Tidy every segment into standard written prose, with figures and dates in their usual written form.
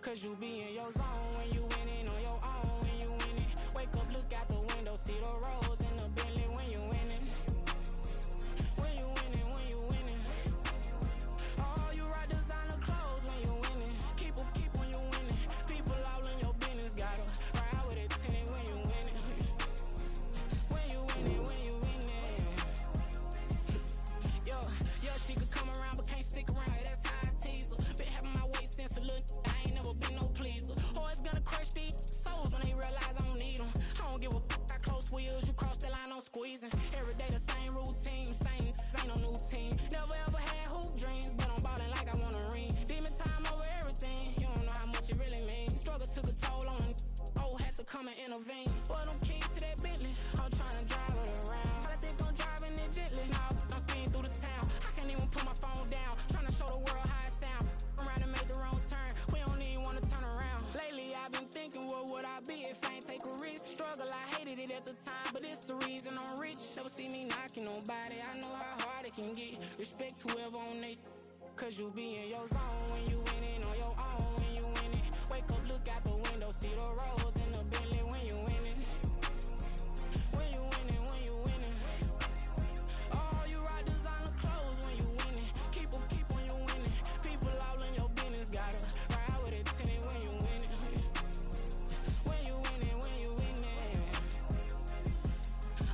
Cause you be in your zone when you winning on your own when you winning. Wake up, look out the window, see the rose in the Bentley when you winning. When you winning, when you winning. Oh, you rock designer clothes when you winning. Keep when you winning. People all in your business, gotta ride with it tinted when you winning. When you winning, when you winning. Yo, she could come around but can't stick around. That's how I tease her. Been having my way since a little. I ain't never been no pleaser. Always gonna crush these souls when they realize I don't need them. I don't give a f*** how close wheels. You cross the line, I'm squeezing. Every day the same routine, same, ain't no new team. Never ever had hoop dreams, but I'm ballin' like I want a ring. Demon time over everything. You don't know how much it really means. Struggle took a toll on them. Oh, had to come and intervene. Boy, them keys to that Bentley. I'm tryna drive it around. I think I'm driving it gently. Now I'm speeding through the town. I can't even put my phone down. Tryna show the world how it sound. Around and make the wrong turn. We don't even wanna turn around. Lately I've been thinking, what would I be if I ain't take a risk? Struggle, I hated it at the time, but it's the reason I'm rich. Never see me knocking nobody. I know how hard it can get. Respect whoever on they. Cause you be in your zone when you winning on your own when you winning. Wake up, look out the window, see the rose in the Bentley when you winning. When you winning, when you winning. Oh, you rock designer clothes when you winning. Keep when you winning. People all in your business, gotta ride with it tinted when you winning. When you winning, when you winning.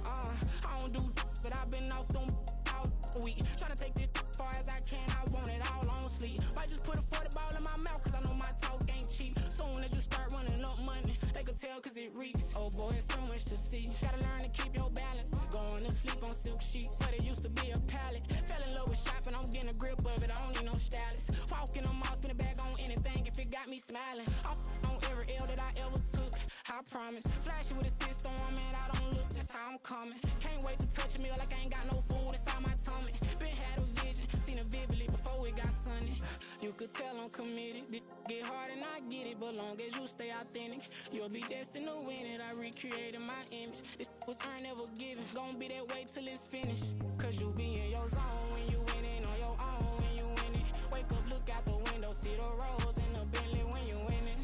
I don't do but I've been off them all week. Tryna take this far as I can, I want it all on sleep. Might just put a 40 ball in my mouth, cause I know my talk ain't cheap. Soon as you start running up money, they can tell cause it reeks. Oh boy, it's so much to see. Gotta learn to keep your balance. Going to sleep on silk sheets, but it used to be a pallet. Fell in love with shopping, I'm getting a grip of it, I don't need no stylist. Walking them off, spin a bag on anything if it got me smiling. I'm on every L that I ever took, I promise. Flashy with a system on, man, I don't look, that's how I'm coming. Can't wait to touch a meal like I ain't got no food inside my tummy. Been had a vision, seen it vividly before it got sunny. You could tell I'm committed. This get hard and I get it, but long as you stay authentic, you'll be destined to win it. I recreated my image. This was earned, never given. Gonna be that way till it's finished. Cause you be in your zone when you winning on your own when you winning. Wake up, look out the window, see the rose in the Bentley when you winning.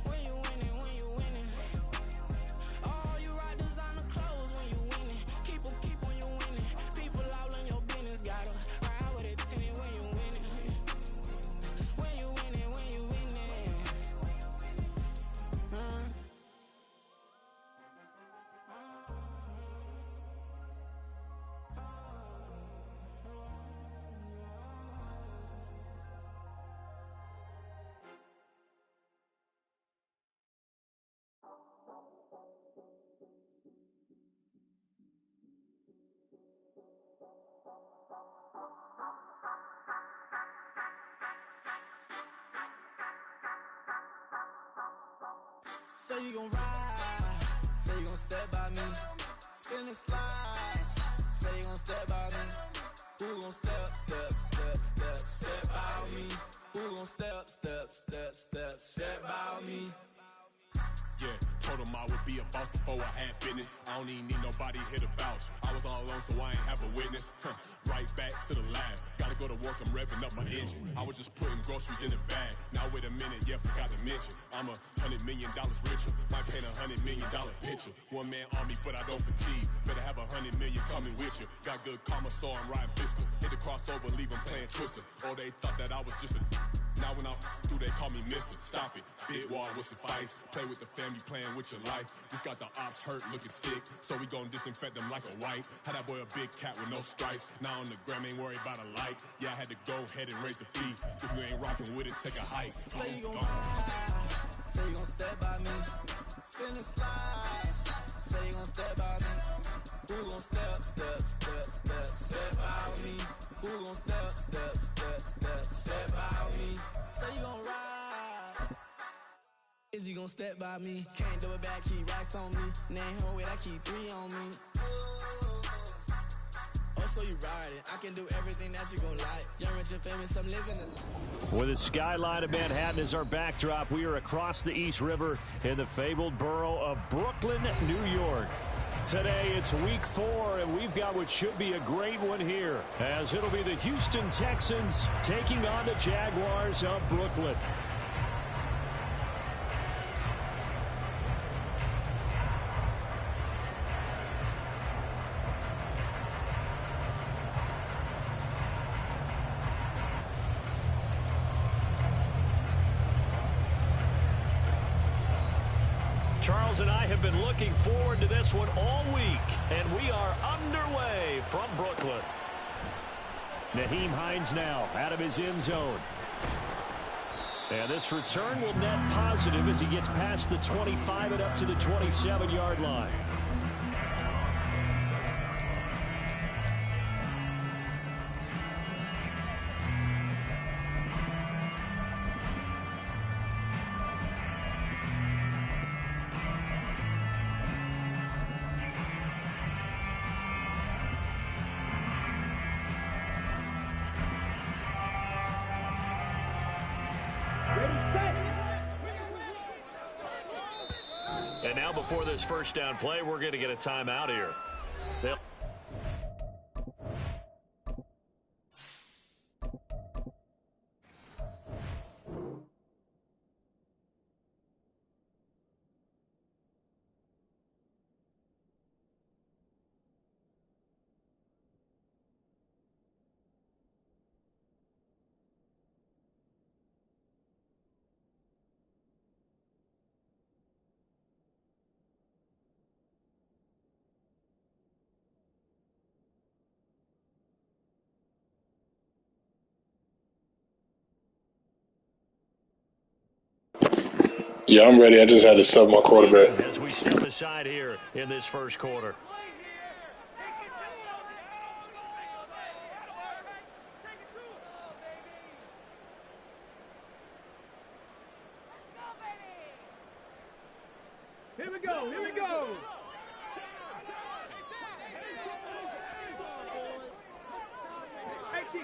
When you winning, when you winning. Oh, you rock designer clothes when you winning. Keep when you winning. People all in your business, gotta ride with it tinted when you winning. When you winning, when you winning. Say you gon' ride, say you gon' step by me, spin and slide, say you gon' step by me. Who gon' step by me? Who gon' step by me? Yeah, told him I would be a boss before I had business. I don't even need nobody here to vouch. I was all alone, so I ain't have a witness. Right back to the lab. Gotta go to work, I'm revving up my engine. I was just putting groceries in the bag. Now wait a minute, yeah, forgot to mention. I'm $100 million richer. Might paint $100 million picture. One man army, but I don't fatigue. Better have 100 million coming with you. Got good karma, so I'm riding fiscal. Hit the crossover, leave them playing Twister. Oh, they thought that I was just a now when I'm through, they call me Mister. Stop it, big wall with suffice. Play with the family, playing with your life. Just got the ops hurt, looking sick, so we gon' disinfect them like a wipe. Had that boy a big cat with no stripes. Now on the gram, ain't worried about a light. Yeah, I had to go ahead and raise the fee. If you ain't rocking with it, take a hike. Say you gon' ride, say you gon' step by me, spin and slide. Say you gon' step by me. Who gon' step by me? Who gon' step by me? Say you gon' ride. Is he gon' step by me? Can't do it back, keep racks on me. Name home with, I keep 3 on me. Oh, so you riding. I can do everything that you gon' like. Young, rich, and famous, I'm living the life. With the skyline of Manhattan as our backdrop, we are across the East River in the fabled borough of Brooklyn, New York. Today, it's week 4, and we've got what should be a great one here, as it'll be the Houston Texans taking on the Jaguars of Brooklyn. Charles and I have been looking forward to this one all week, and we are underway from Brooklyn. Nyheim Hines now out of his end zone. And this return will net positive as he gets past the 25 and up to the 27-yard line. And now before this first down play, we're going to get a timeout here. Yeah, I'm ready. I just had to sub my quarterback. As we step aside here in this first quarter. Here we go. Here we go.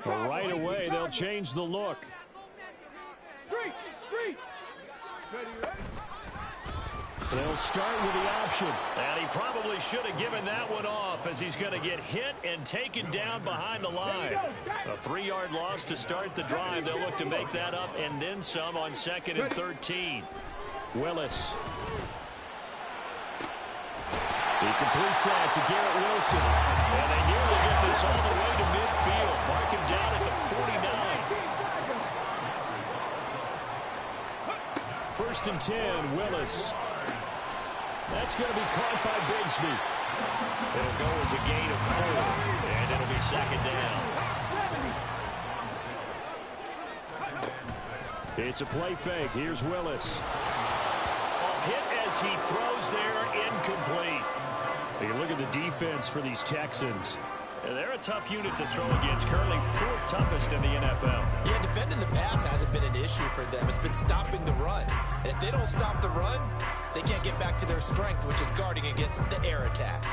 Right away, they'll change the look. They'll start with the option. And he probably should have given that one off as he's going to get hit and taken down behind the line. A 3-yard loss to start the drive. They'll look to make that up and then some on 2nd and 13. Willis. He completes that to Garrett Wilson. And they nearly get this all the way to midfield. Mark him down at the 49. First and 10, Willis. That's going to be caught by Bigsby. It'll go as a gain of 4, and it'll be 2nd down. It's a play fake. Here's Willis. A hit as he throws there, incomplete. You look at the defense for these Texans. They're a tough unit to throw against, currently 4th toughest in the NFL. Yeah, defending the pass hasn't been an issue for them. It's been stopping the run. And if they don't stop the run, they can't get back to their strength, which is guarding against the air attack.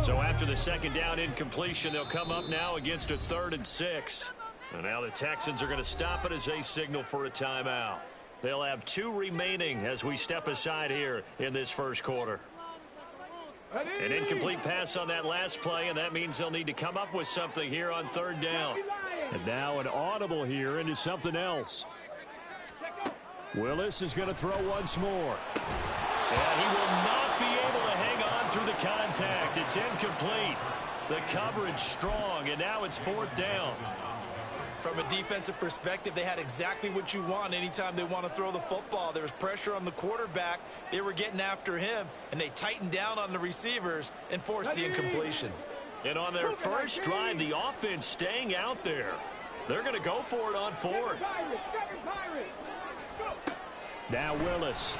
So after the 2nd down incompletion, they'll come up now against a 3rd and 6. And now the Texans are going to stop it as they signal for a timeout. They'll have 2 remaining as we step aside here in this first quarter. An incomplete pass on that last play, and that means they'll need to come up with something here on 3rd down. And now an audible here into something else. Willis is going to throw once more. And he will not be able to hang on through the contact. It's incomplete. The coverage strong, and now it's 4th down. From a defensive perspective, they had exactly what you want anytime they want to throw the football. There was pressure on the quarterback. They were getting after him, and they tightened down on the receivers and forced the incompletion. And on their first drive, the offense staying out there. They're going to go for it on 4th. Now Willis.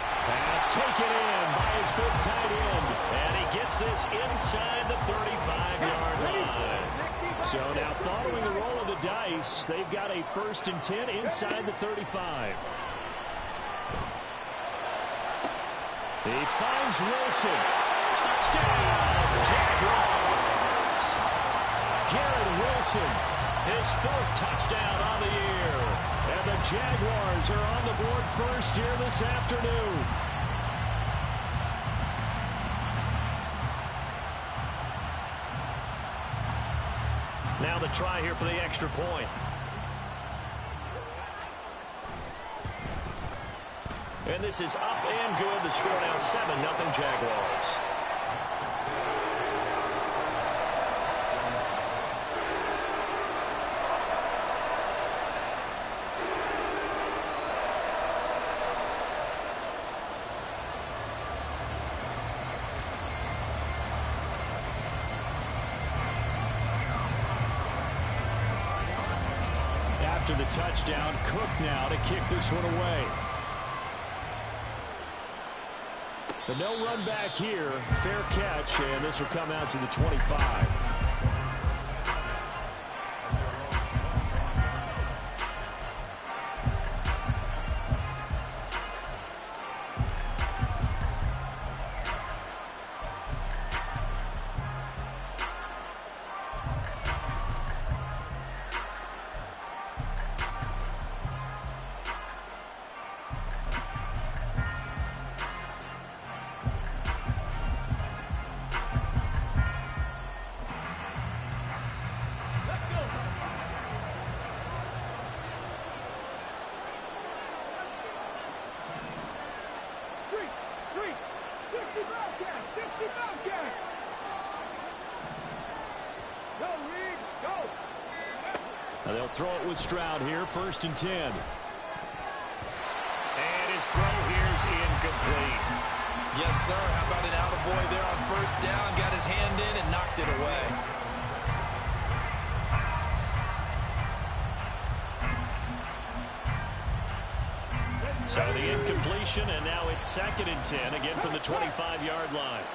Pass taken in by his big tight end. And he gets this inside the 35-yard line. So now following the roll of the dice, they've got a 1st and 10 inside the 35. He finds Wilson. Touchdown, Jaguars. Garrett Wilson, his 4th touchdown on the year. And the Jaguars are on the board first here this afternoon. Now the try here for the extra point. And this is up and good. The score now 7-0 Jaguars. after the touchdown. Cook now to kick this one away. The no run back here. Fair catch, and this will come out to the 25. They'll throw it with Stroud here, 1st and 10. And his throw here's incomplete. Yes, sir. How about an attaboy there on 1st down? Got his hand in and knocked it away. So the incompletion, and now it's 2nd and 10, again from the 25-yard line.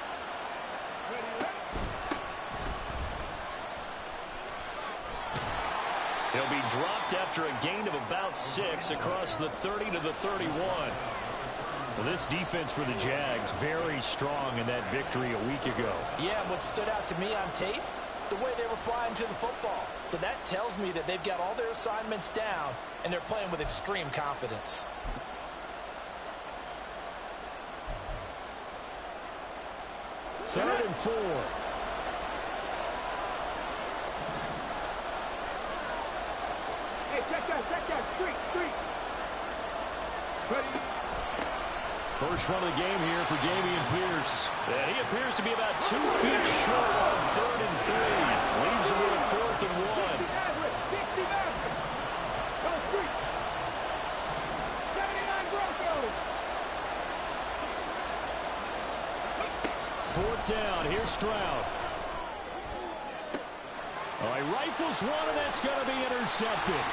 He'll be dropped after a gain of about 6 across the 30 to the 31. Well, this defense for the Jags, very strong in that victory a week ago. Yeah, what stood out to me on tape, the way they were flying to the football. So that tells me that they've got all their assignments down, and they're playing with extreme confidence. Third and 4. Check that, street. Ready. First run of the game here for Dameon Pierce. And he appears to be about 2 feet short on 3rd and 3. Leaves him with a 4th and 1. 69. Go street. 79 Broncos. 4th down. Here's Stroud. All right, rifles one, and that's going to be intercepted.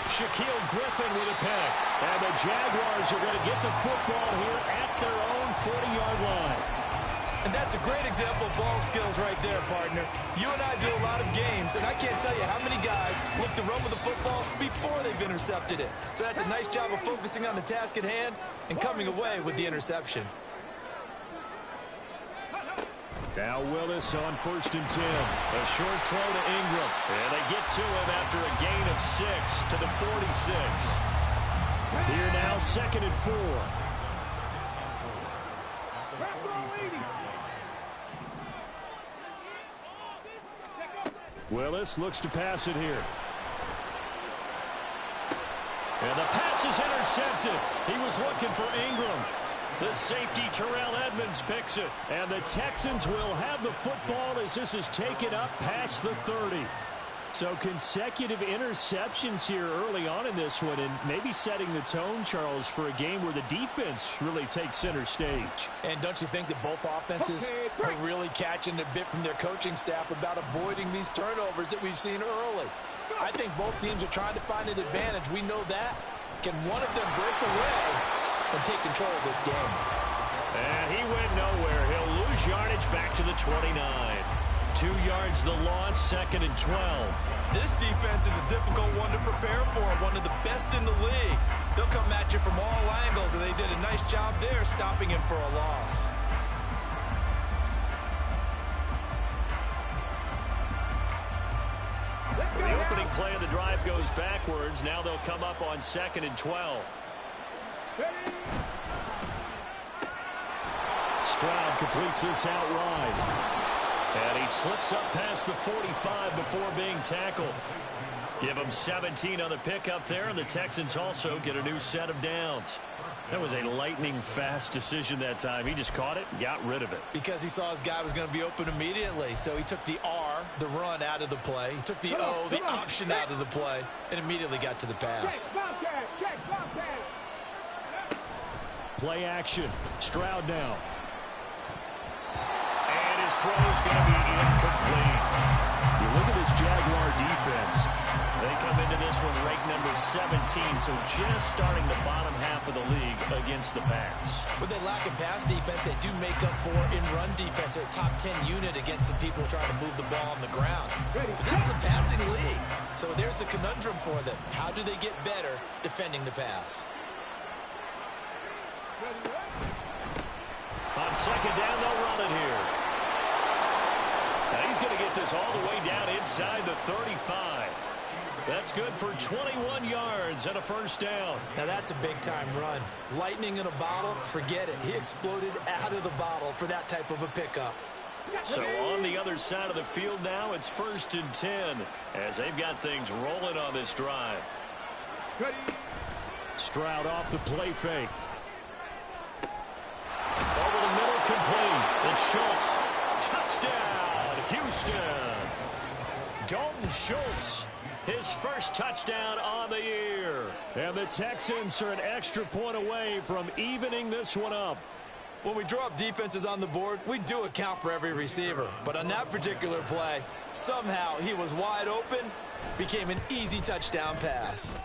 Shaquille Griffin with a pick. And the Jaguars are going to get the football here at their own 40-yard line. And that's a great example of ball skills right there, partner. You and I do a lot of games, and I can't tell you how many guys look to run with the football before they've intercepted it. So that's a nice job of focusing on the task at hand and coming away with the interception. Now Willis on 1st and 10. A short throw to Ingram. And they get to him after a gain of 6 to the 46. Here now, 2nd and 4. Willis looks to pass it here. And the pass is intercepted. He was looking for Ingram. The safety, Terrell Edmonds, picks it. And the Texans will have the football as this is taken up past the 30. So consecutive interceptions here early on in this one, and maybe setting the tone, Charles, for a game where the defense really takes center stage. And don't you think that both offenses are really catching a bit from their coaching staff about avoiding these turnovers that we've seen early? I think both teams are trying to find an advantage. We know that. Can one of them break away and take control of this game? And he went nowhere. He'll lose yardage back to the 29. 2 yards the loss, 2nd and 12. This defense is a difficult one to prepare for, one of the best in the league. They'll come at you from all angles, and they did a nice job there stopping him for a loss. The opening play of the drive goes backwards. Now they'll come up on 2nd and 12. Stroud completes this out wide. And he slips up past the 45 before being tackled. Give him 17 on the pickup there, and the Texans also get a new set of downs. That was a lightning-fast decision that time. He just caught it and got rid of it. Because he saw his guy was going to be open immediately. So he took the R, the run, out of the play. He took the O, the option, out of the play, and immediately got to the pass. Play action. Stroud now. And his throw is going to be incomplete. You look at this Jaguar defense. They come into this this one ranked number 17, so just starting the bottom half of the league against the pass. When they lack in pass defense, they do make up for in run defense. They're a top 10 unit against the people trying to move the ball on the ground. But this is a passing league, so there's a conundrum for them. How do they get better defending the pass? On second down, they'll run it here. Now he's going to get this all the way down inside the 35. That's good for 21 yards and a first down. Now that's a big-time run. Lightning in a bottle, forget it. He exploded out of the bottle for that type of a pickup. So on the other side of the field now, it's 1st and 10 as they've got things rolling on this drive. Stroud off the play fake. Over the middle, complete. It's Schultz. Touchdown, Houston. Dalton Schultz, his first touchdown on the year. And the Texans are an extra point away from evening this one up. When we draw up defenses on the board, we do account for every receiver. But on that particular play, somehow he was wide open, became an easy touchdown pass.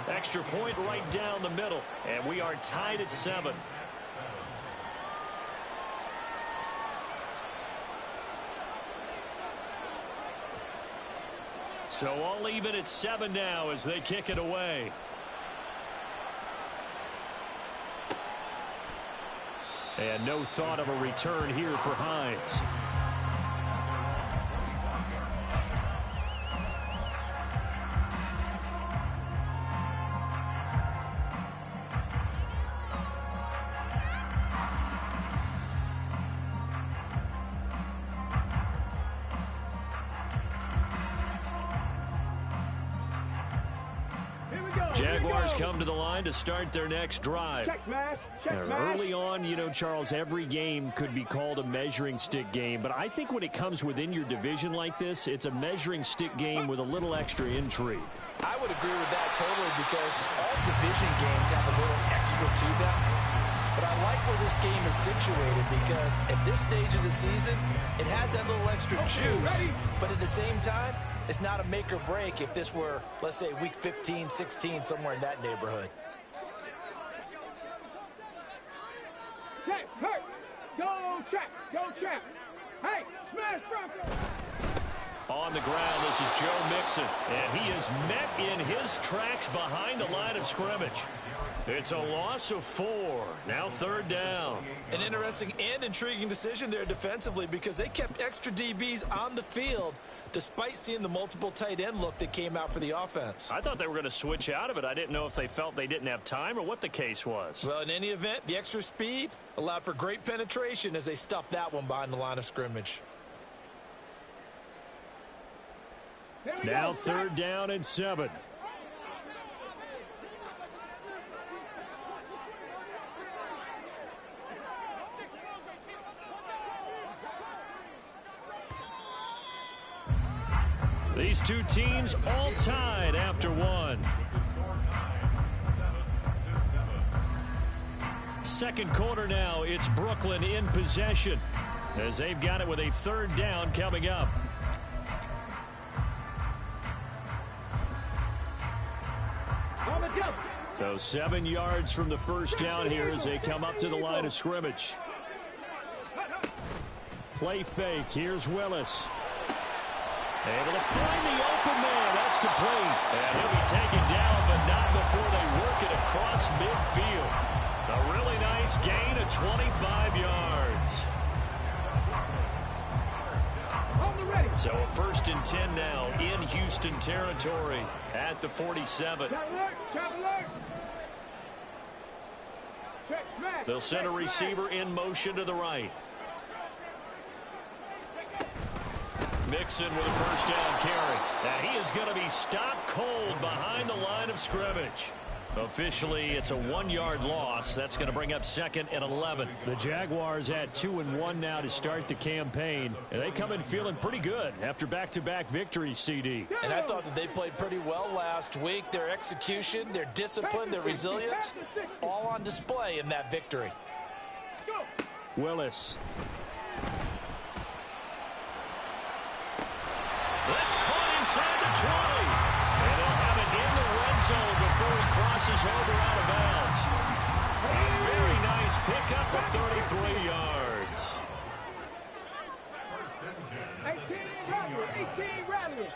Extra point right down the middle, and we are tied at 7. So all even at 7 now as they kick it away. And no thought of a return here for Hines. Jaguars come to the line to start their next drive. Check smash. Check smash. Early on, you know, Charles, every game could be called a measuring stick game. But I think when it comes within your division like this, it's a measuring stick game with a little extra intrigue. I would agree with that totally because all division games have a little extra to them. But I like where this game is situated because at this stage of the season, it has that little extra juice. But at the same time, it's not a make or break if this were, let's say, week 15, 16, somewhere in that neighborhood. Check, hurt. Go check. Go check. Hey, smash Bronco. On the ground, this is Joe Mixon, and he is met in his tracks behind the line of scrimmage. It's a loss of 4. Now 3rd down. An interesting and intriguing decision there defensively because they kept extra DBs on the field despite seeing the multiple tight end look that came out for the offense. I thought they were going to switch out of it. I didn't know if they felt they didn't have time or what the case was. Well, in any event, the extra speed allowed for great penetration as they stuffed that one behind the line of scrimmage. Now 3rd down and 7. These two teams all tied after 1. Second quarter now, it's Brooklyn in possession as they've got it with a 3rd down coming up. So 7 yards from the first down here as they come up to the line of scrimmage. Play fake. Here's Willis. Able to find the open man. That's complete. And he'll be taken down, but not before they work it across midfield. A really nice gain of 25 yards. So a 1st and 10 now in Houston territory at the 47. They'll send a receiver in motion to the right. Mixon with a 1st down carry. And he is going to be stopped cold behind the line of scrimmage. Officially, it's a 1-yard loss. That's going to bring up 2nd and 11. The Jaguars at 2-1 now to start the campaign. And they come in feeling pretty good after back-to-back victories, CD. And I thought that they played pretty well last week. Their execution, their discipline, their resilience, all on display in that victory. Willis. That's caught inside the 20. And they'll have it crosses over out of bounds. A very nice pickup of 33 yards. 18 Rattlers.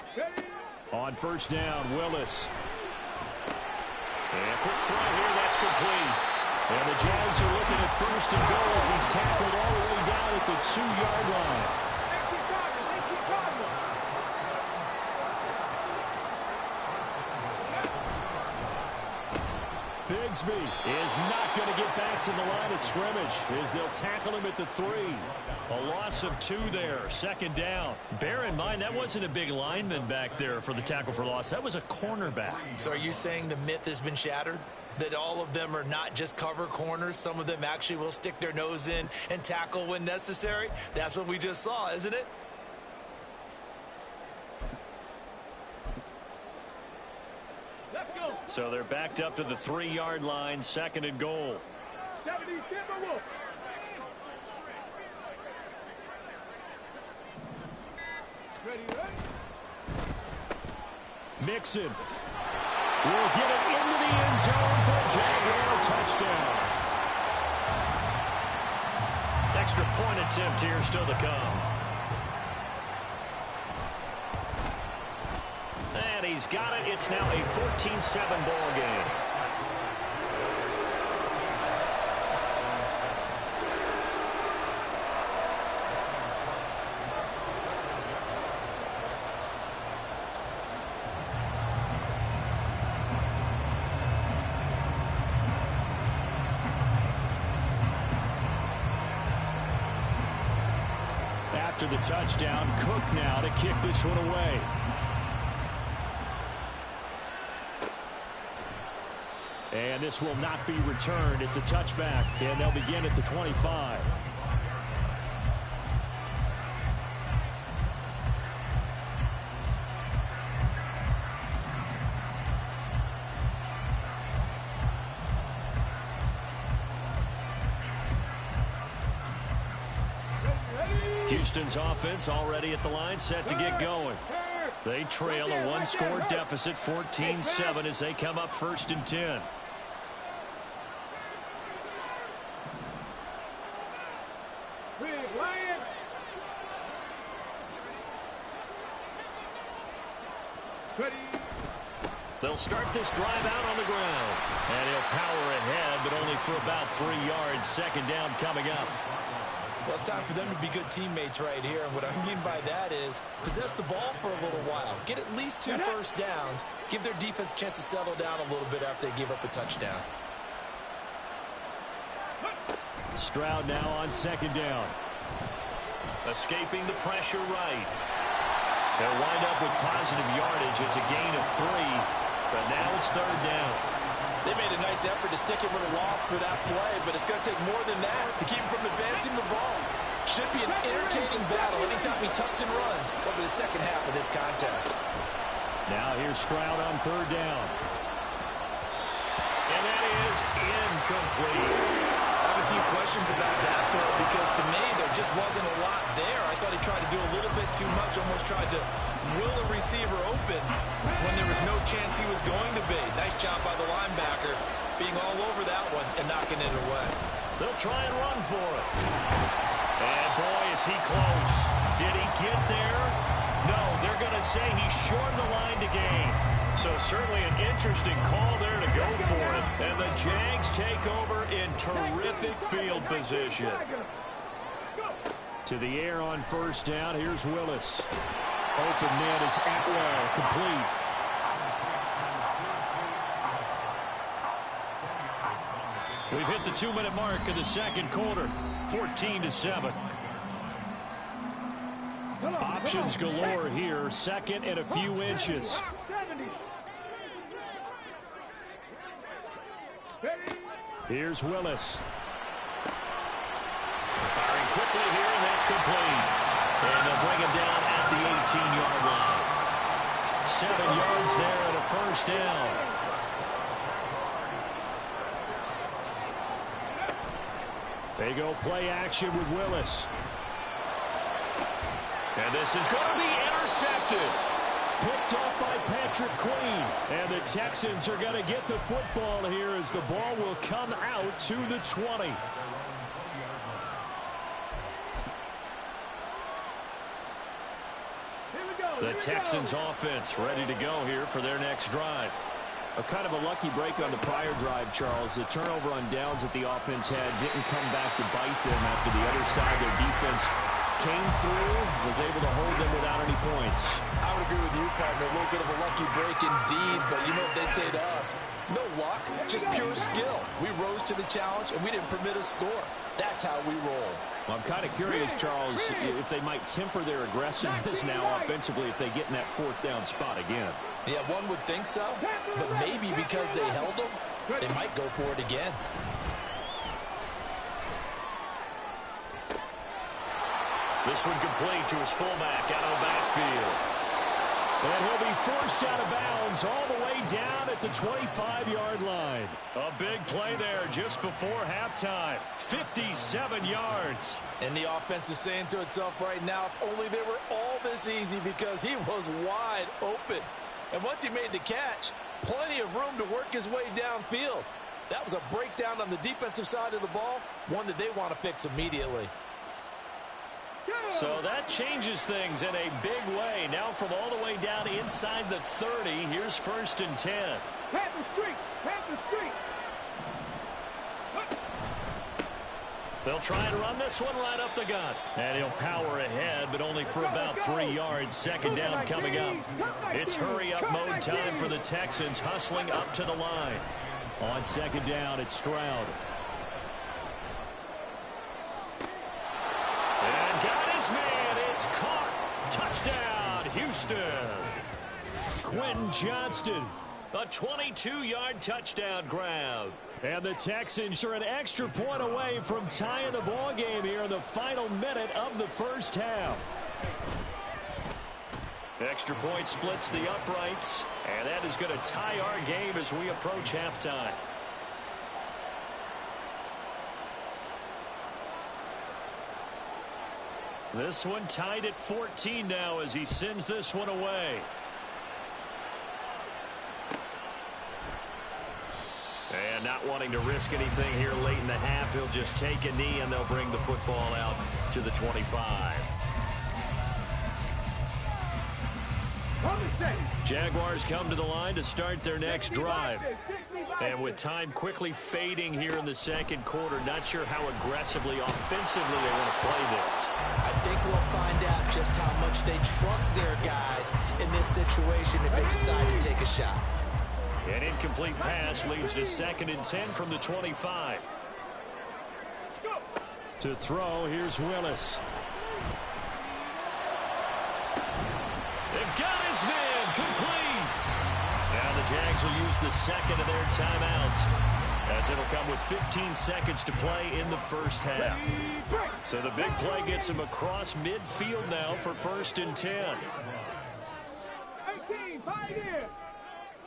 On first down, Willis. And quick throw here, that's complete. And the Jags are looking at first and goal as he's tackled all the way down at the 2-yard line. Bigsby is not going to get back to the line of scrimmage as they'll tackle him at the 3. A loss of 2 there, second down. Bear in mind, that wasn't a big lineman back there for the tackle for loss. That was a cornerback. So are you saying the myth has been shattered? That all of them are not just cover corners? Some of them actually will stick their nose in and tackle when necessary? That's what we just saw, isn't it? So they're backed up to the 3-yard line, second and goal. Mixon will get it into the end zone for a Jaguar touchdown. Extra point attempt here still to come. And he's got it. It's now a 14-7 ball game. After the touchdown, Cook now to kick this one away. And this will not be returned. It's a touchback, and they'll begin at the 25. Houston's offense already at the line, set to get going. They trail a one-score deficit, 14-7, as they come up first and 10. They'll start this drive out on the ground. And he'll power ahead, but only for about 3 yards. Second down coming up. Well, it's time for them to be good teammates right here. And what I mean by that is possess the ball for a little while. Get at least 2 first downs. Give their defense a chance to settle down a little bit after they give up a touchdown. Stroud now on second down. Escaping the pressure right. They'll wind up with positive yardage. It's a gain of 3, but now it's third down. They made a nice effort to stick him with a loss for that play, but it's going to take more than that to keep him from advancing the ball. Should be an entertaining battle anytime he tucks and runs over the second half of this contest. Now here's Stroud on third down. And that is incomplete. I have a few questions about that throw because to me there just wasn't a lot there. I thought he tried to do a little bit too much, almost tried to will a receiver open when there was no chance he was going to be. Nice job by the linebacker being all over that one and knocking it away. They'll try and run for it. And boy, is he close. Did he get there? No, they're going to say he shortened the line to gain. So certainly an interesting call there to go for it. And the Jags take over in terrific field position. To the air on first down. Here's Willis. Open man is Atwell, complete. We've hit the 2-minute mark of the second quarter. 14-7. Options galore here. Second and a few inches. Here's Willis. Firing quickly here, and that's complete. And they'll bring him down at the 18-yard line. 7 yards there and a first down. They go play action with Willis. And this is going to be intercepted. picked off by Patrick Queen. And the Texans are going to get the football here as the ball will come out to the 20. The Texans offense ready to go here for their next drive. A kind of a lucky break on the prior drive, Charles. The turnover on downs that the offense had didn't come back to bite them after the other side. Their defense came through, was able to hold them without any points. I would agree with you, partner. A little bit of a lucky break indeed, but you know what they'd say to us? No luck, just pure skill. We rose to the challenge, and we didn't permit a score. That's how we roll. Well, I'm kind of curious, Charles, if they might temper their aggressiveness now offensively if they get in that fourth down spot again. Yeah, one would think so, but maybe because they held them, they might go for it again. This one complete to his fullback out of the backfield. And he'll be forced out of bounds all the way down at the 25-yard line. A big play there just before halftime. 57 yards. And the offense is saying to itself right now, if only they were all this easy, because he was wide open. And once he made the catch, plenty of room to work his way downfield. That was a breakdown on the defensive side of the ball, one that they want to fix immediately. So that changes things in a big way. Now from all the way down inside the 30, here's 1st and 10. Panther Street! Panther Street! They'll try and run this one right up the gut. And he'll power ahead, but only for about 3 yards. Second down coming up. It's hurry-up mode time for the Texans, hustling up to the line. On second down, it's Stroud. And got his man. It's caught. Touchdown, Houston. Quentin Johnston. A 22-yard touchdown grab. And the Texans are an extra point away from tying the ball game here in the final minute of the first half. Extra point splits the uprights, and that is going to tie our game as we approach halftime. This one tied at 14 now as he sends this one away. And not wanting to risk anything here late in the half, he'll just take a knee and they'll bring the football out to the 25. Jaguars come to the line to start their next drive. And with time quickly fading here in the second quarter, not sure how aggressively, offensively they want to play this. I think we'll find out just how much they trust their guys in this situation if they decide to take a shot. An incomplete pass leads to 2nd and 10 from the 25. To throw, here's Willis. They've got his man complete. Now the Jags will use the second of their timeouts, as it'll come with 15 seconds to play in the first half. So the big play gets him across midfield now for 1st and 10. 18, 5 years.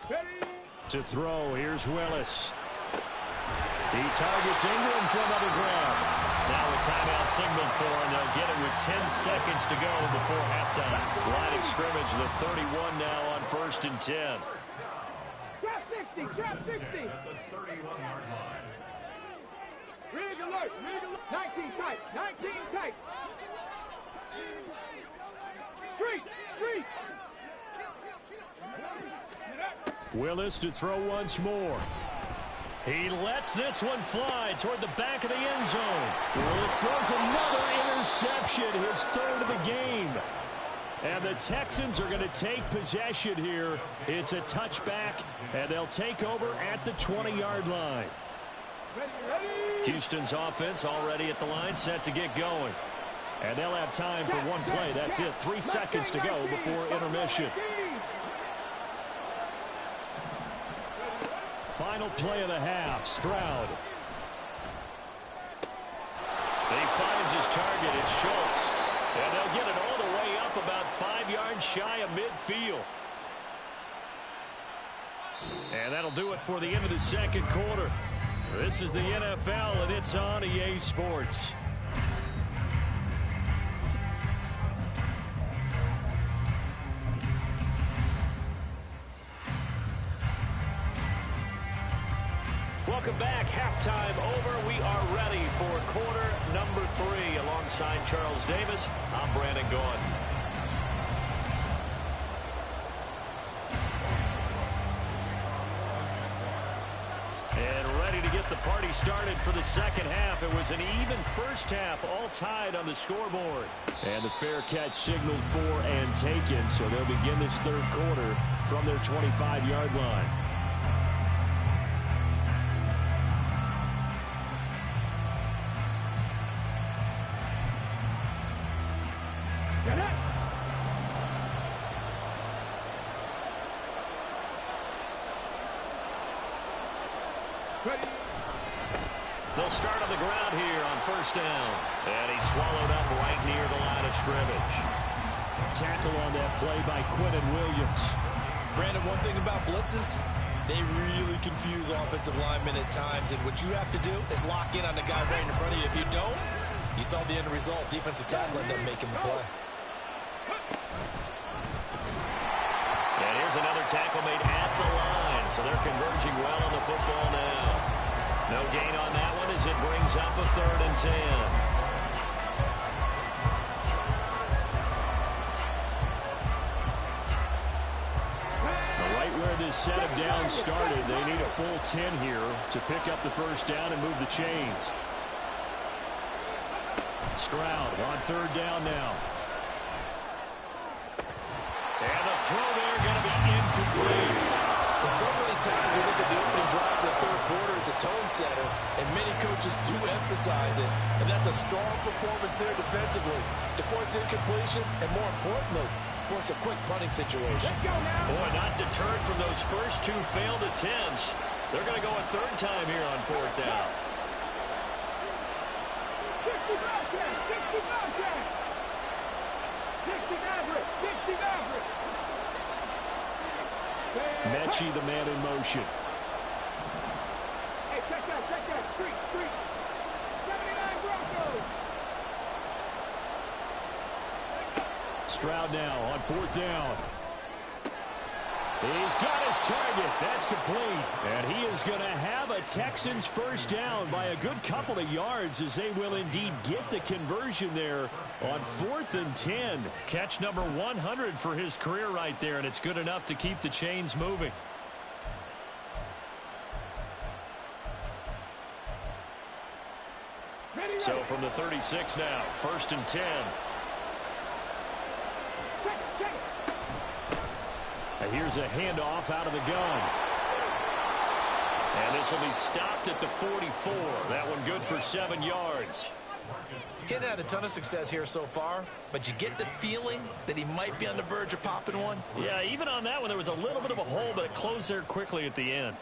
Ready? To throw, here's Willis. He targets Ingram for another grab. Now a timeout signal for him. They'll get it with 10 seconds to go before halftime. Line of scrimmage, the 31 now on 1st and 10. Trap 60, trap 60. Rig alert, rig alert. 19 tight, 19 tight. Street, street. Willis to throw once more. He lets this one fly toward the back of the end zone. Willis throws another interception, his 3rd of the game. And the Texans are going to take possession here. It's a touchback, and they'll take over at the 20-yard line. Houston's offense already at the line, set to get going. And they'll have time for one play. That's it. 3 seconds to go before intermission. Final play of the half, Stroud. He finds his target, it's Schultz. And they'll get it all the way up about 5 yards shy of midfield. And that'll do it for the end of the second quarter. This is the NFL, and it's on EA Sports. Welcome back. Halftime over. We are ready for quarter number 3. Alongside Charles Davis, I'm Brandon Gaudin. And ready to get the party started for the second half. It was an even first half, all tied on the scoreboard. And the fair catch signaled for and taken, so they'll begin this third quarter from their 25-yard line. They'll start on the ground here on first down. And he's swallowed up right near the line of scrimmage. Tackle on that play by Quinnen Williams. Brandon, one thing about blitzes, they really confuse offensive linemen at times. And what you have to do is lock in on the guy right in front of you. If you don't, you saw the end result. Defensive tackle ended up making the play. And here's another tackle made at the line. So they're converging well on the football now. No gain on that one as it brings up a 3rd and 10. Right where this set of downs started, they need a full 10 here to pick up the first down and move the chains. Stroud on 3rd down now. And the throw there going to be incomplete. And so many times we look at the opening drive of the third quarter as a tone setter, and many coaches do emphasize it, and that's a strong performance there defensively to force incompletion and, more importantly, force a quick punting situation. Boy, not deterred from those first 2 failed attempts. They're going to go a 3rd time here on 4th down. 60 average. Mechie, the man in motion. Hey, check that. Street. 79 Broncos. Stroud now on 4th down. He's got his target. That's complete. And he is going to have a Texans first down by a good couple of yards as they will indeed get the conversion there on 4th and 10. Catch number 100 for his career right there, and it's good enough to keep the chains moving. So from the 36 now, 1st and 10. And here's a handoff out of the gun. And this will be stopped at the 44. That one good for 7 yards. He hadn't had a ton of success here so far, but you get the feeling that he might be on the verge of popping one. Yeah, even on that one, there was a little bit of a hole, but it closed there quickly at the end.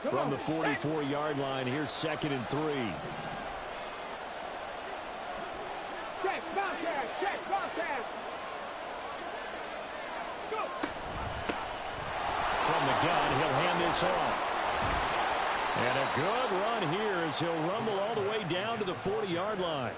From the 44-yard line, here's 2nd and 3. Check, contact. From the gun, he'll hand this off. And a good run here as he'll rumble all the way down to the 40-yard line.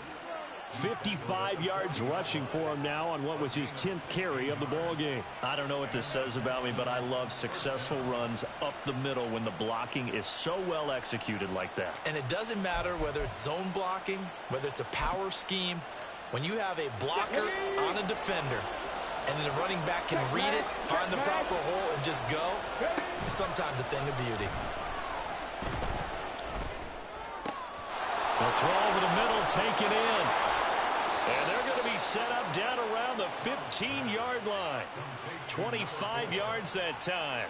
55 yards rushing for him now on what was his 10th carry of the ball game. I don't know what this says about me, but I love successful runs up the middle when the blocking is so well executed like that. And it doesn't matter whether it's zone blocking, whether it's a power scheme. When you have a blocker on a defender and then the running back can read it, find the proper hole, and just go, it's sometimes a thing of beauty. The throw over the middle, taken in. And they're going to be set up down around the 15-yard line. 25 yards that time.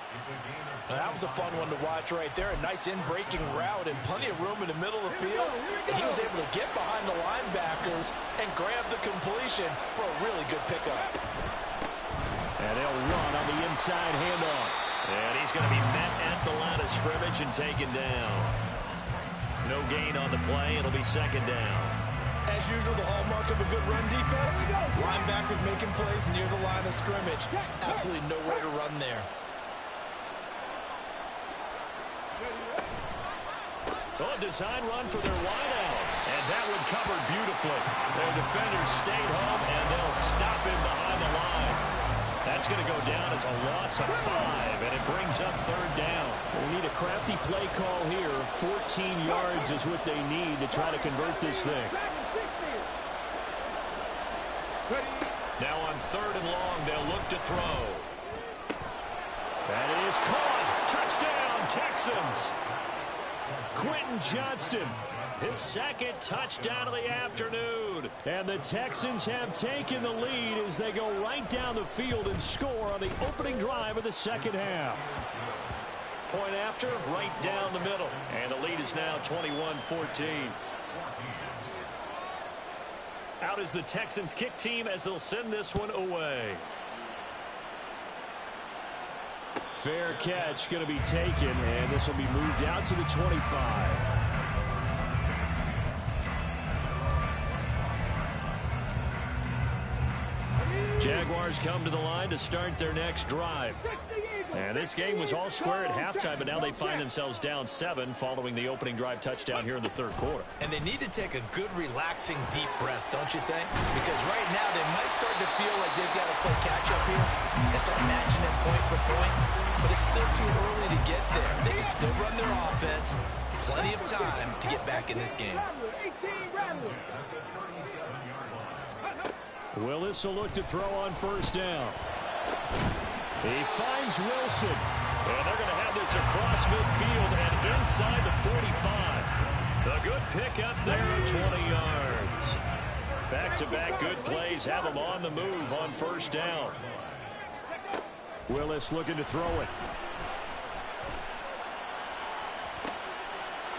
Now, that was a fun one to watch right there. A nice in-breaking route and plenty of room in the middle of the field. And he was able to get behind the linebackers and grab the completion for a really good pickup. And they'll run on the inside handoff. And he's going to be met at the line of scrimmage and taken down. No gain on the play. It'll be 2nd down. As usual, the hallmark of a good run defense, linebackers making plays near the line of scrimmage. Absolutely nowhere to run there. Oh, a design run for their wideout. And that would covered beautifully. Their defenders stayed home, and they'll stop him behind the line. That's going to go down as a loss of 5, and it brings up third down. They need a crafty play call here. 14 yards is what they need to try to convert this thing. Now on third and long, they'll look to throw. That is caught. Touchdown, Texans. Quentin Johnston, his second touchdown of the afternoon. And the Texans have taken the lead as they go right down the field and score on the opening drive of the second half. Point after, right down the middle. And the lead is now 21-14. Out is the Texans kick team as they'll send this one away. Fair catch going to be taken, and this will be moved out to the 25. Jaguars come to the line to start their next drive. And this game was all square at halftime, but now they find themselves down 7 following the opening drive touchdown here in the third quarter. And they need to take a good, relaxing, deep breath, don't you think? Because right now they might start to feel like they've got to play catch-up here and start matching them point for point. But it's still too early to get there. They can still run their offense. Plenty of time to get back in this game. Willis will look to throw on first down. He finds Wilson. And they're going to have this across midfield and inside the 45. A good pickup there of 20 yards. Back-to-back good plays have them on the move on first down. Willis looking to throw it.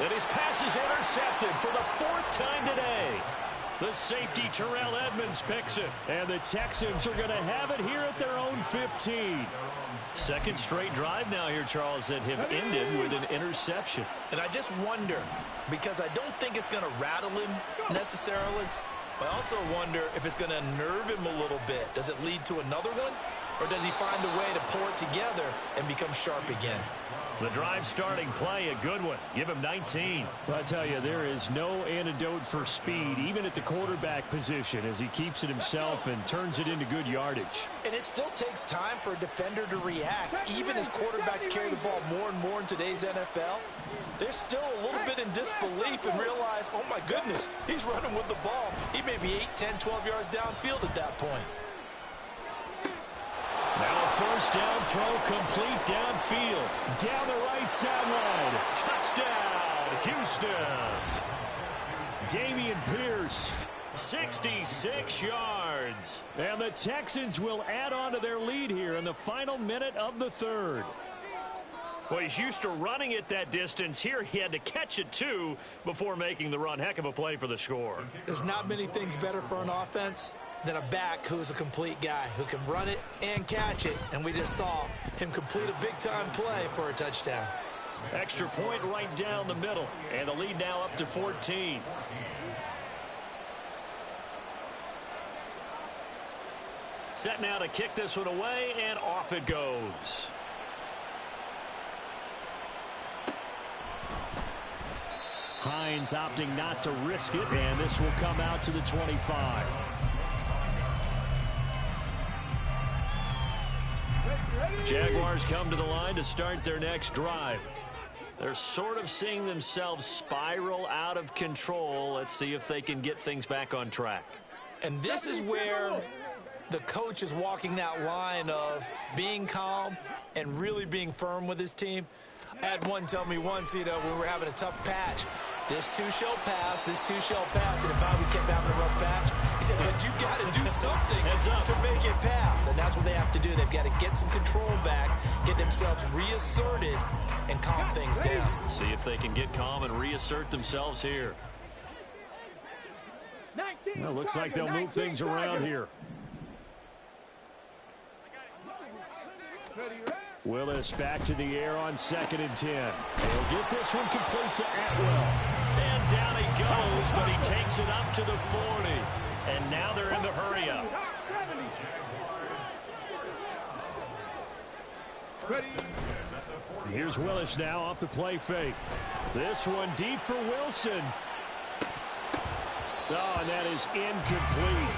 And his pass is intercepted for the 4th time today. The safety, Terrell Edmonds, picks it. And the Texans are going to have it here at their own 15. Second straight drive now here, Charles, that have ended with an interception. And I just wonder, because I don't think it's going to rattle him necessarily, but I also wonder if it's going to unnerve him a little bit. Does it lead to another one? Or does he find a way to pull it together and become sharp again? The drive starting play, a good one. Give him 19. I tell you, there is no antidote for speed, even at the quarterback position, as he keeps it himself and turns it into good yardage. And it still takes time for a defender to react. Even as quarterbacks carry the ball more and more in today's NFL, they're still a little bit in disbelief and realize, oh my goodness, he's running with the ball. He may be 8, 10, 12 yards downfield at that point. Now a first down throw complete downfield. Down the right sideline. Touchdown, Houston. Dameon Pierce. 66 yards. And the Texans will add on to their lead here in the final minute of the third. Well, he's used to running it that distance. Here he had to catch it, too, before making the run. Heck of a play for the score. There's not many things better for an offense than a back who's a complete guy who can run it and catch it. And we just saw him complete a big-time play for a touchdown. Extra point right down the middle. And the lead now up to 14. Set now to kick this one away, and off it goes. Hines opting not to risk it, and this will come out to the 25. Jaguars come to the line to start their next drive. They're sort of seeing themselves spiral out of control. Let's see if they can get things back on track. And this is where the coach is walking that line of being calm and really being firm with his team. I had one tell me once, when we were having a tough patch, this too shall pass, this too shall pass. And if I would kept having a rough patch, he said, but you got to do something to make it pass. And that's what they have to do. They've got to get some control back, get themselves reasserted, and calm things down. See if they can get calm and reassert themselves here. Well, looks like they'll move things around here. Willis back to the air on 2nd and 10. He'll get this one complete to Atwell. And down he goes, but he takes it up to the 40. And now they're in the hurry up. Here's Willis now off the play fake. This one deep for Wilson. Oh, and that is incomplete.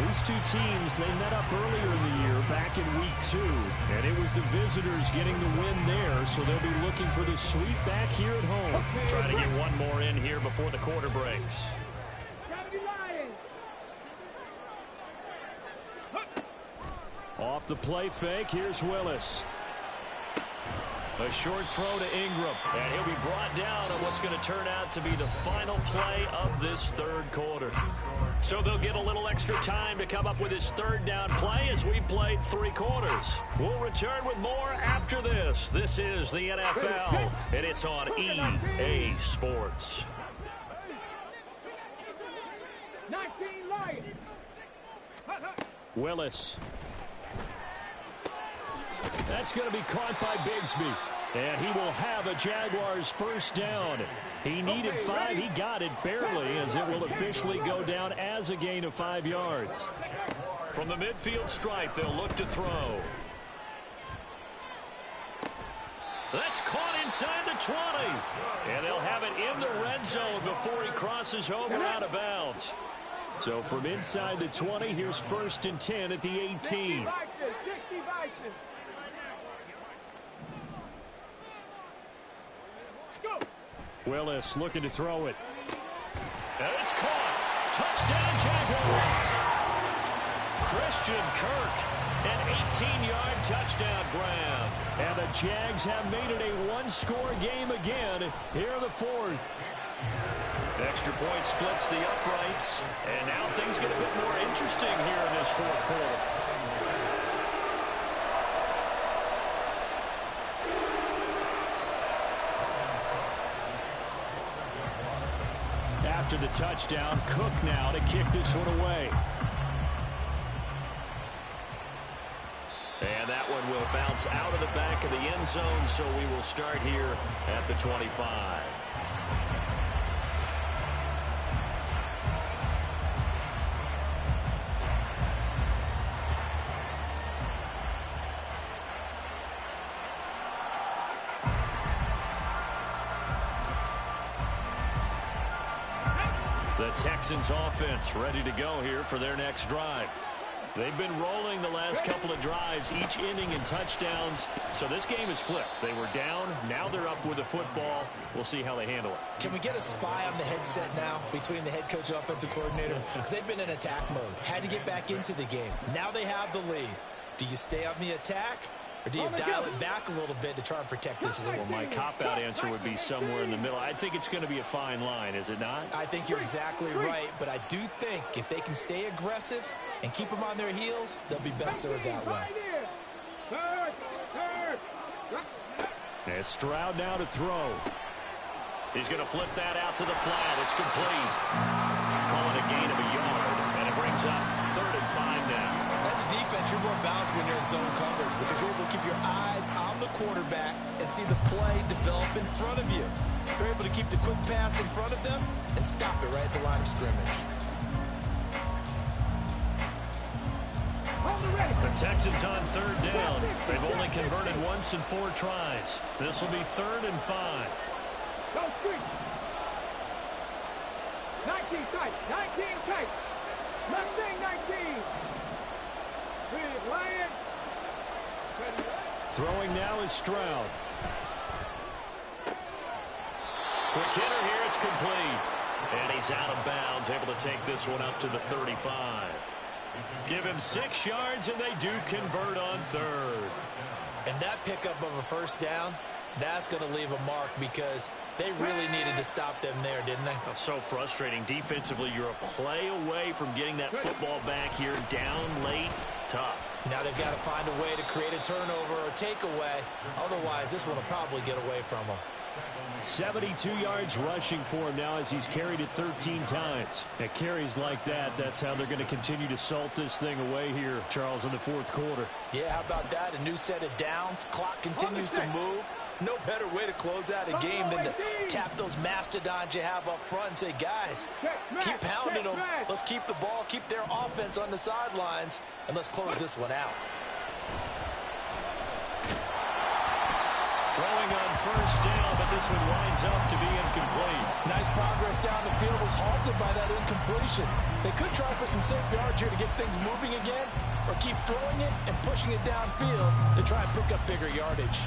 These two teams, they met up earlier in the year, back in week 2, and it was the visitors getting the win there, so they'll be looking for the sweep back here at home. Trying to get one more in here before the quarter breaks. Off the play fake, here's Willis. A short throw to Ingram, and he'll be brought down on what's going to turn out to be the final play of this third quarter. So they'll get a little extra time to come up with his third down play as we've played 3 quarters. We'll return with more after this. This is the NFL, and it's on EA Sports. 19 Lions. Willis. That's going to be caught by Bigsby. And he will have a Jaguars first down. He needed 5. He got it barely, as it will officially go down as a gain of 5 yards. From the midfield stripe, they'll look to throw. That's caught inside the 20. And they'll have it in the red zone before he crosses over out of bounds. So from inside the 20, here's 1st and 10 at the 18. Willis looking to throw it. And it's caught. Touchdown, Jaguars. Christian Kirk, an 18-yard touchdown grab. And the Jags have made it a one-score game again here in the 4th. Extra point splits the uprights. And now things get a bit more interesting here in this 4th quarter. After the touchdown, Cook now to kick this one away. And that one will bounce out of the back of the end zone, so we will start here at the 25. The Texans offense ready to go here for their next drive. They've been rolling the last couple of drives, each inning in touchdowns. So this game is flipped. They were down. Now they're up with the football. We'll see how they handle it. Can we get a spy on the headset now between the head coach and offensive coordinator? Because they've been in attack mode. Had to get back into the game. Now they have the lead. Do you stay on the attack? Or do you dial it back a little bit to try and protect this lead? Well, my cop-out answer would be somewhere in the middle. I think it's going to be a fine line, is it not? I think you're exactly right, but I do think if they can stay aggressive and keep them on their heels, they'll be best served that way. And Stroud now to throw. He's going to flip that out to the flat. It's complete. Call it a gain of a yard, and it brings up 3rd and 5 now. As a defense, you're more balanced when you're in zone coverage because you're able to keep your eyes on the quarterback and see the play develop in front of you. You're able to keep the quick pass in front of them and stop it right at the line of scrimmage. The Texans on 3rd down. They've only converted once in 4 tries. This will be 3rd and 5. Go street. 19 tight. 19 tight. Left thing 19. Lions. Throwing now is Stroud. Quick hitter here. It's complete. And he's out of bounds, able to take this one up to the 35. Give him 6 yards, and they do convert on 3rd. And that pickup of a first down, that's going to leave a mark because they really needed to stop them there, didn't they? Oh, so frustrating. Defensively, you're a play away from getting that football back here. Down late, tough. Now they've got to find a way to create a turnover or a takeaway. Otherwise, this one will probably get away from them. 72 yards rushing for him now as he's carried it 13 times. At carries like that, that's how they're going to continue to salt this thing away here, Charles, in the 4th quarter. Yeah, how about that? A new set of downs. Clock continues to move. No better way to close out a game than to tap those mastodons you have up front and say, guys, keep pounding them. Let's keep the ball, keep their offense on the sidelines, and let's close this one out. Throwing on first down, but this one winds up to be incomplete. Nice progress down the field was halted by that incompletion. They could try for some safe yards here to get things moving again, or keep throwing it and pushing it downfield to try and pick up bigger yardage.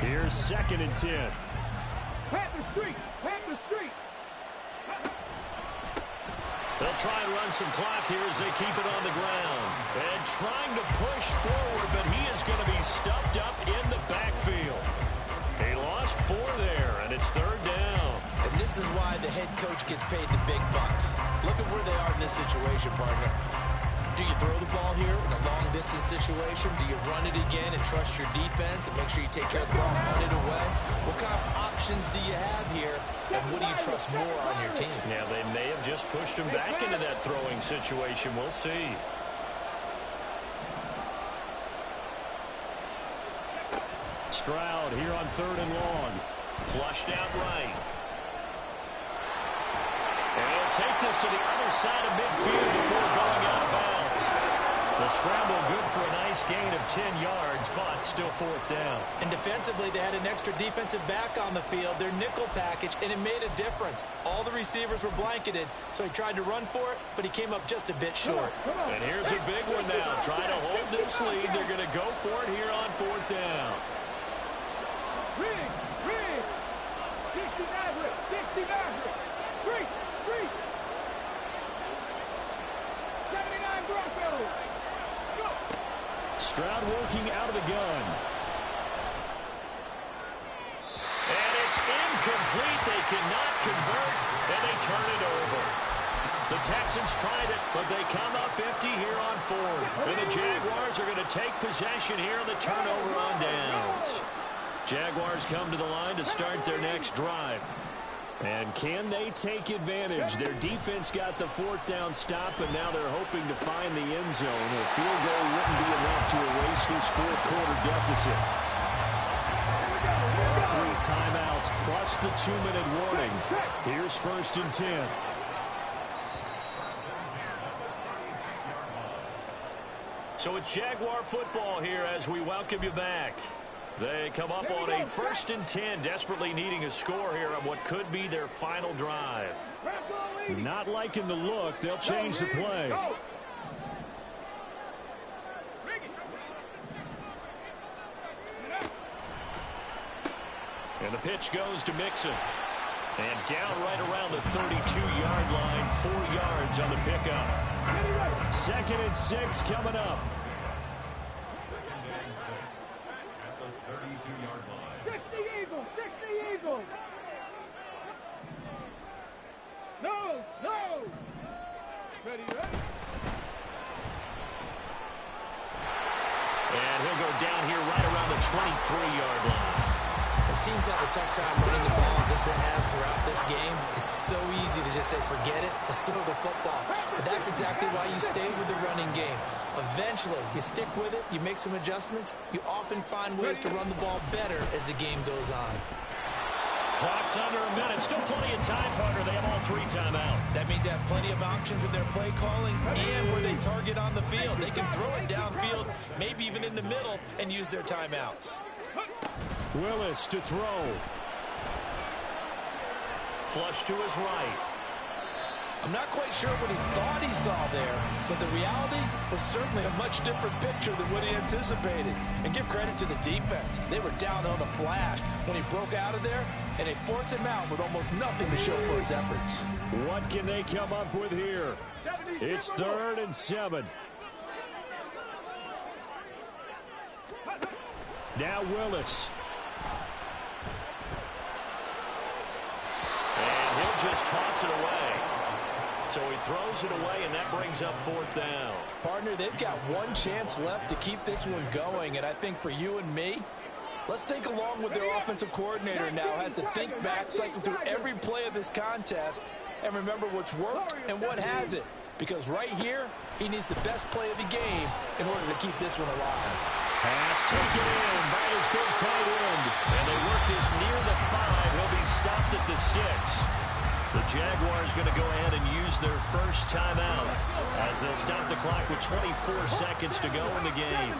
Here's 2nd and 10. Panther Street. Panther Street. They'll try and run some clock here as they keep it on the ground. And trying to push forward, but he is going to be stuffed up in the backfield. He lost 4 there, and it's 3rd down. And this is why the head coach gets paid the big bucks. Look at where they are in this situation, partner. Do you throw the ball here in a long-distance situation? Do you run it again and trust your defense and make sure you take care of the ball and punt it away? What kind of options do you have here, and what do you trust more on your team? Yeah, they may have just pushed him back into that throwing situation. We'll see. Stroud here on 3rd and long. Flushed out right. And he'll take this to the other side of midfield before going out of bounds. The scramble good for a nice gain of 10 yards, but still 4th down. And defensively, they had an extra defensive back on the field, their nickel package, and it made a difference. All the receivers were blanketed, so he tried to run for it, but he came up just a bit short. And here's a big one now. Trying to hold this lead. They're going to go for it here on 4th down. Rig. 60 Maverick. 60 Maverick. Street. 79 Broncos. Go. Stroud working out of the gun. And it's incomplete. They cannot convert, and they turn it over. The Texans tried it, but they come up empty here on 4th. And the Jaguars are going to take possession here on the turnover on downs. Jaguars come to the line to start their next drive. And can they take advantage? Their defense got the 4th down stop, and now they're hoping to find the end zone. A field goal wouldn't be enough to erase this 4th quarter deficit. 3 timeouts plus the 2-minute warning. Here's 1st and 10. So it's Jaguar football here as we welcome you back. They come up on a 1st and 10, desperately needing a score here on what could be their final drive. Not liking the look. They'll change the play. And the pitch goes to Mixon. And down right around the 32-yard line, 4 yards on the pickup. 2nd and 6 coming up. 60 Eagles. 60 Eagles. No. Ready. And he'll go down here right around the 23-yard line. Teams have a tough time running the ball as this one has throughout this game. It's so easy to just say, forget it, let's throw the football. But that's exactly why you stay with the running game. Eventually, you stick with it, you make some adjustments, you often find ways to run the ball better as the game goes on. Clock's under a minute. Still plenty of time, partner. They have all 3 timeout. That means they have plenty of options in their play calling and where they target on the field. They can throw it downfield, maybe even in the middle, and use their timeouts. Willis to throw. Flush to his right. I'm not quite sure what he thought he saw there, but the reality was certainly a much different picture than what he anticipated. And give credit to the defense. They were down on the flash when he broke out of there, and they forced him out with almost nothing to show for his efforts. What can they come up with here? It's 3rd and 7. Now Willis. And he'll just toss it away. So he throws it away, and that brings up 4th down. Partner, they've got one chance left to keep this one going, and I think for you and me, let's think along with their offensive coordinator now has to think back, cycle through every play of this contest, and remember what's worked and what hasn't. Because right here, he needs the best play of the game in order to keep this one alive. Pass taken in by his big tight end. And they work this near the 5. He'll be stopped at the 6. The Jaguars going to go ahead and use their first timeout as they'll stop the clock with 24 seconds to go in the game.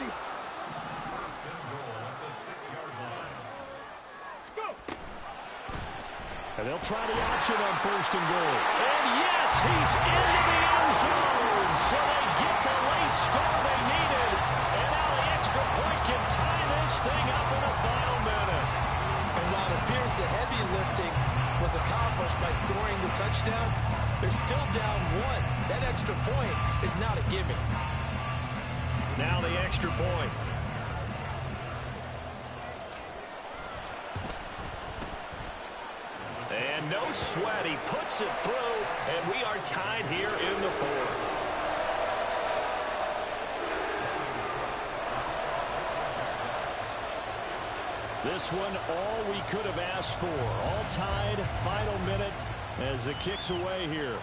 And they'll try the option on 1st and goal. And yes, he's into the end zone. So they get the late score they needed. And now the extra point can tie this thing up in the final minute. And while it appears the heavy lifting was accomplished by scoring the touchdown, they're still down 1. That extra point is not a gimme. Now the extra point. And no sweat. He puts it through, and we are tied here in the 4th. This one, all we could have asked for. All tied, final minute as it kicks away here.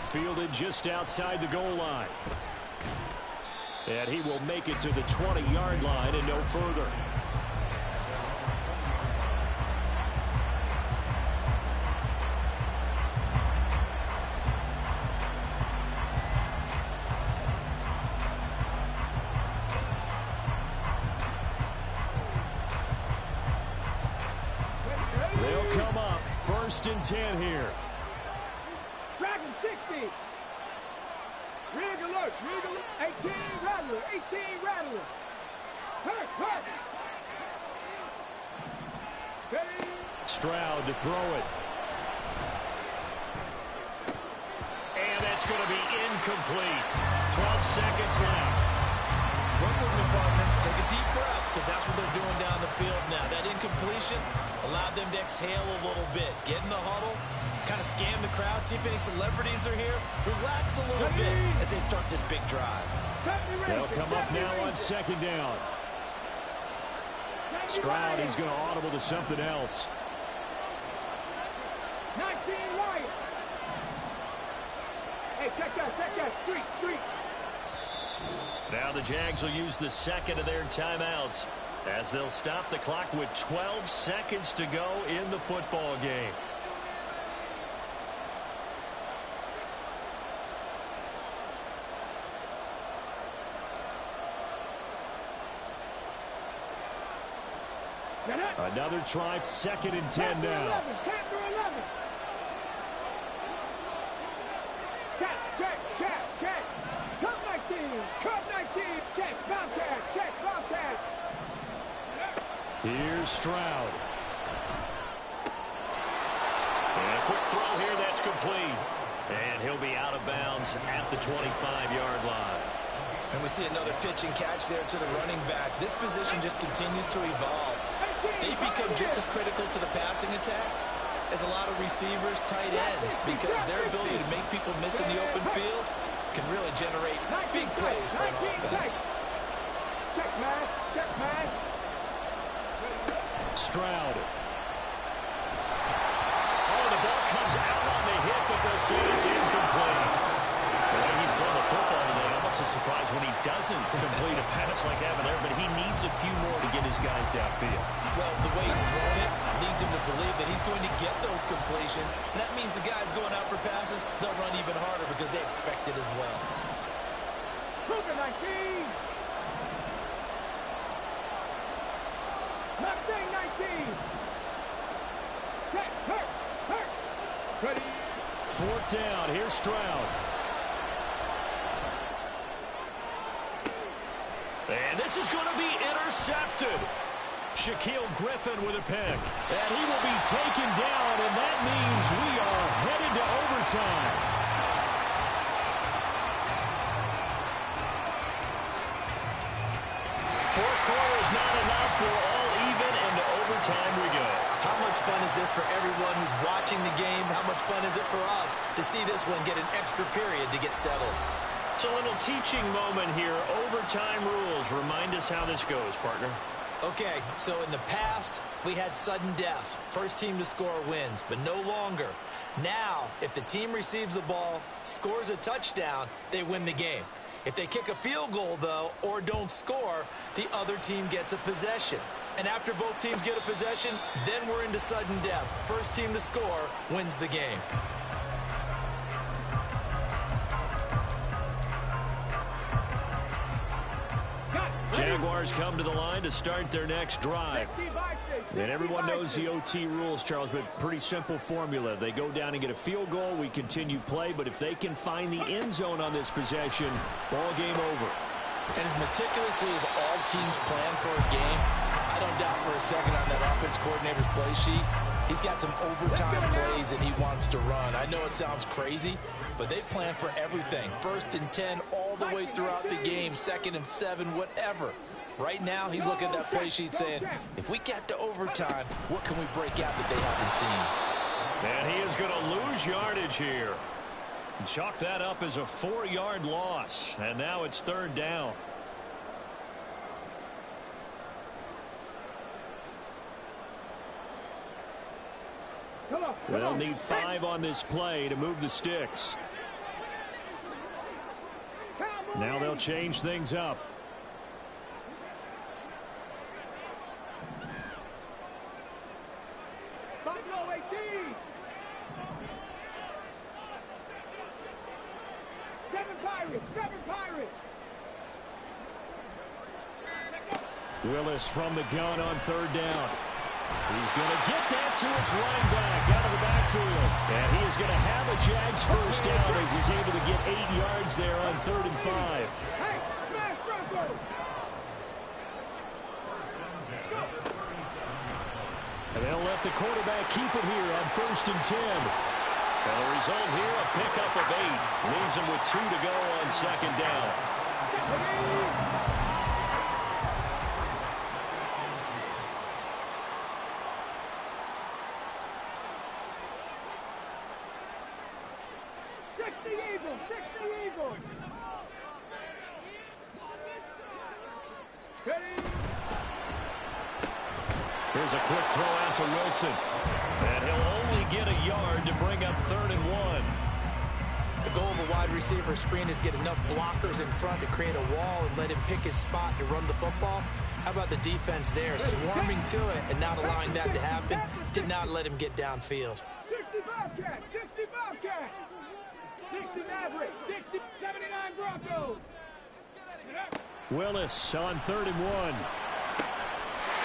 Fielded just outside the goal line. And he will make it to the 20-yard line and no further. They'll come up 1st and 10 here. Dragon 60. Rig alert. 18 Rattler. 18 Rattler. Hurt. Steady. Stroud to throw it. And that's going to be incomplete. 12 seconds left. Work with me, partner. Take a deep breath, because that's what they're doing down the field now. That incompletion allowed them to exhale a little bit. Get in the huddle, kind of scan the crowd, see if any celebrities are here. Relax a little bit as they start this big drive. They'll come up now on 2nd down. Stroud is going to audible to something else. 19 Wyatt. Hey, check that. Street. Now the Jags will use the 2nd of their timeouts as they'll stop the clock with 12 seconds to go in the football game. Another try, 2nd and 10 now. Cat 11. Check. Cup 19. Check, contact. Here's Stroud. And a quick throw here, that's complete. And he'll be out of bounds at the 25-yard line. And we see another pitch and catch there to the running back. This position just continues to evolve. They become just as critical to the passing attack as a lot of receivers, tight ends, because their ability to make people miss in the open field can really generate big plays for an offense. Check man. Stroud. Oh, the ball comes out on the hit, but they'll say it's incomplete. The way he's thrown the football today, almost a surprise when he doesn't complete a pass like that there, but he needs a few more to get his guys downfield. Well, the way he's throwing it leads him to believe that he's going to get those completions. And that means the guys going out for passes, they'll run even harder because they expect it as well. Cougar 19. Mustang 19. Check, hurt. Ready. 4th down, here's Stroud. And this is going to be intercepted. Shaquille Griffin with a pick. And he will be taken down, and that means we are headed to overtime. Four quarters not enough. We're all even, and to overtime we go. How much fun is this for everyone who's watching the game? How much fun is it for us to see this one get an extra period to get settled? It's a little teaching moment here. Overtime rules. Remind us how this goes, partner. Okay, so in the past, we had sudden death. First team to score wins, but no longer. Now, if the team receives the ball, scores a touchdown, they win the game. If they kick a field goal, though, or don't score, the other team gets a possession. And after both teams get a possession, then we're into sudden death. First team to score wins the game. Cut. Jaguars come to the line to start their next drive. And everyone knows the OT rules, Charles, but pretty simple formula. They go down and get a field goal, we continue play, but if they can find the end zone on this possession, ball game over. And as meticulously as all teams plan for a game, I don't doubt for a second on that offense coordinator's play sheet, he's got some overtime plays that he wants to run. I know it sounds crazy, but they plan for everything. 1st and 10 all the way throughout the game, 2nd and 7, whatever. Right now, he's looking at that play sheet saying, if we get to overtime, what can we break out that they haven't seen? And he is going to lose yardage here. Chalk that up as a 4-yard loss. And now it's 3rd down. They'll need 5 on this play to move the sticks. Now they'll change things up. Willis from the gun on 3rd down. He's going to get that to his running back out of the backfield. And he is going to have a Jags first down as he's able to get 8 yards there on 3rd and 5. And they'll let the quarterback keep it here on 1st and 10. And the result here, a pickup of 8. Leaves him with 2 to go on 2nd down. Here's a quick throw out to Wilson. And he'll only get a yard to bring up 3rd and 1. The goal of a wide receiver screen is get enough blockers in front to create a wall and let him pick his spot to run the football. How about the defense there, swarming to it and not allowing that to happen? Did not let him get downfield. 60 Bobcat, 60 Bobcat, 60 Maverick, 60, 79 Broncos. Willis on 3rd and 1.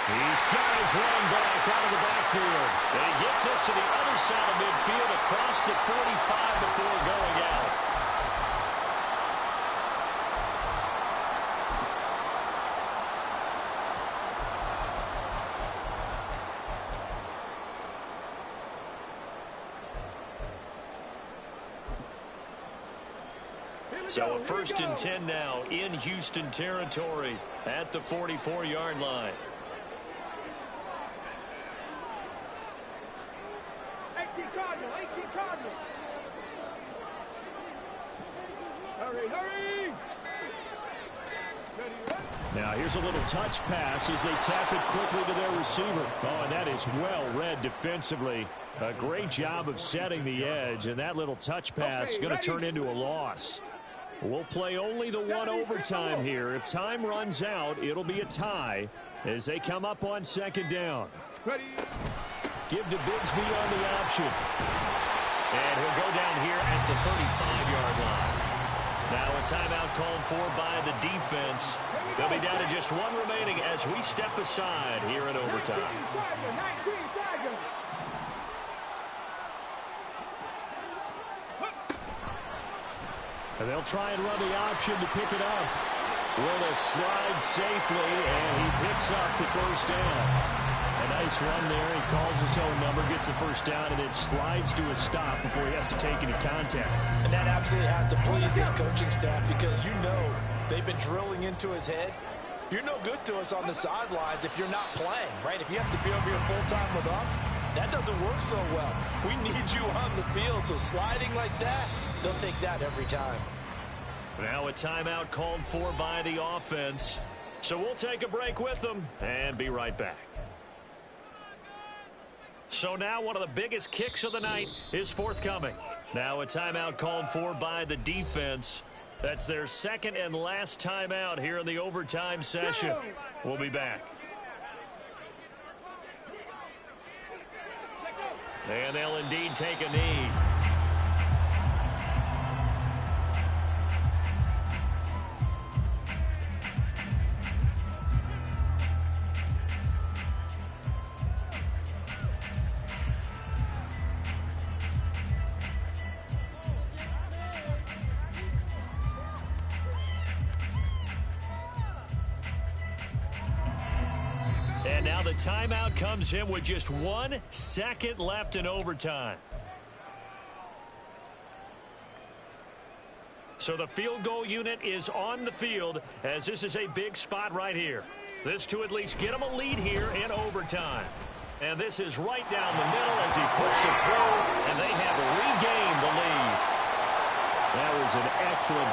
He's got his running back out of the backfield. And he gets us to the other side of midfield across the 45 before going out. So a 1st and 10 now in Houston territory at the 44-yard line. 18 Cardinal, 18 Cardinal. Hurry, hurry. Now here's a little touch pass as they tap it quickly to their receiver. Oh, and that is well read defensively. A great job of setting the edge, and that little touch pass is going to turn into a loss. We'll play only the 1 overtime here. If time runs out, it'll be a tie as they come up on 2nd down. Give to Bigsby on the option. And he'll go down here at the 35-yard line. Now a timeout called for by the defense. They'll be down to just 1 remaining as we step aside here in overtime. And they'll try and run the option to pick it up. Willis slides safely, and he picks up the 1st down. A nice run there. He calls his own number, gets the 1st down, and then slides to a stop before he has to take any contact. And that absolutely has to please his coaching staff because you know they've been drilling into his head. You're no good to us on the sidelines if you're not playing, right? If you have to be over here full-time with us, that doesn't work so well. We need you on the field, so sliding like that, they'll take that every time. Now a timeout called for by the offense. So we'll take a break with them and be right back. So now one of the biggest kicks of the night is forthcoming. Now a timeout called for by the defense. That's their 2nd and last timeout here in the overtime session. We'll be back. And they'll indeed take a knee. And now the timeout comes in with just 1 second left in overtime. So the field goal unit is on the field as this is a big spot right here. This to at least get them a lead here in overtime. And this is right down the middle as he puts it through, and they have regained the lead. That was an excellent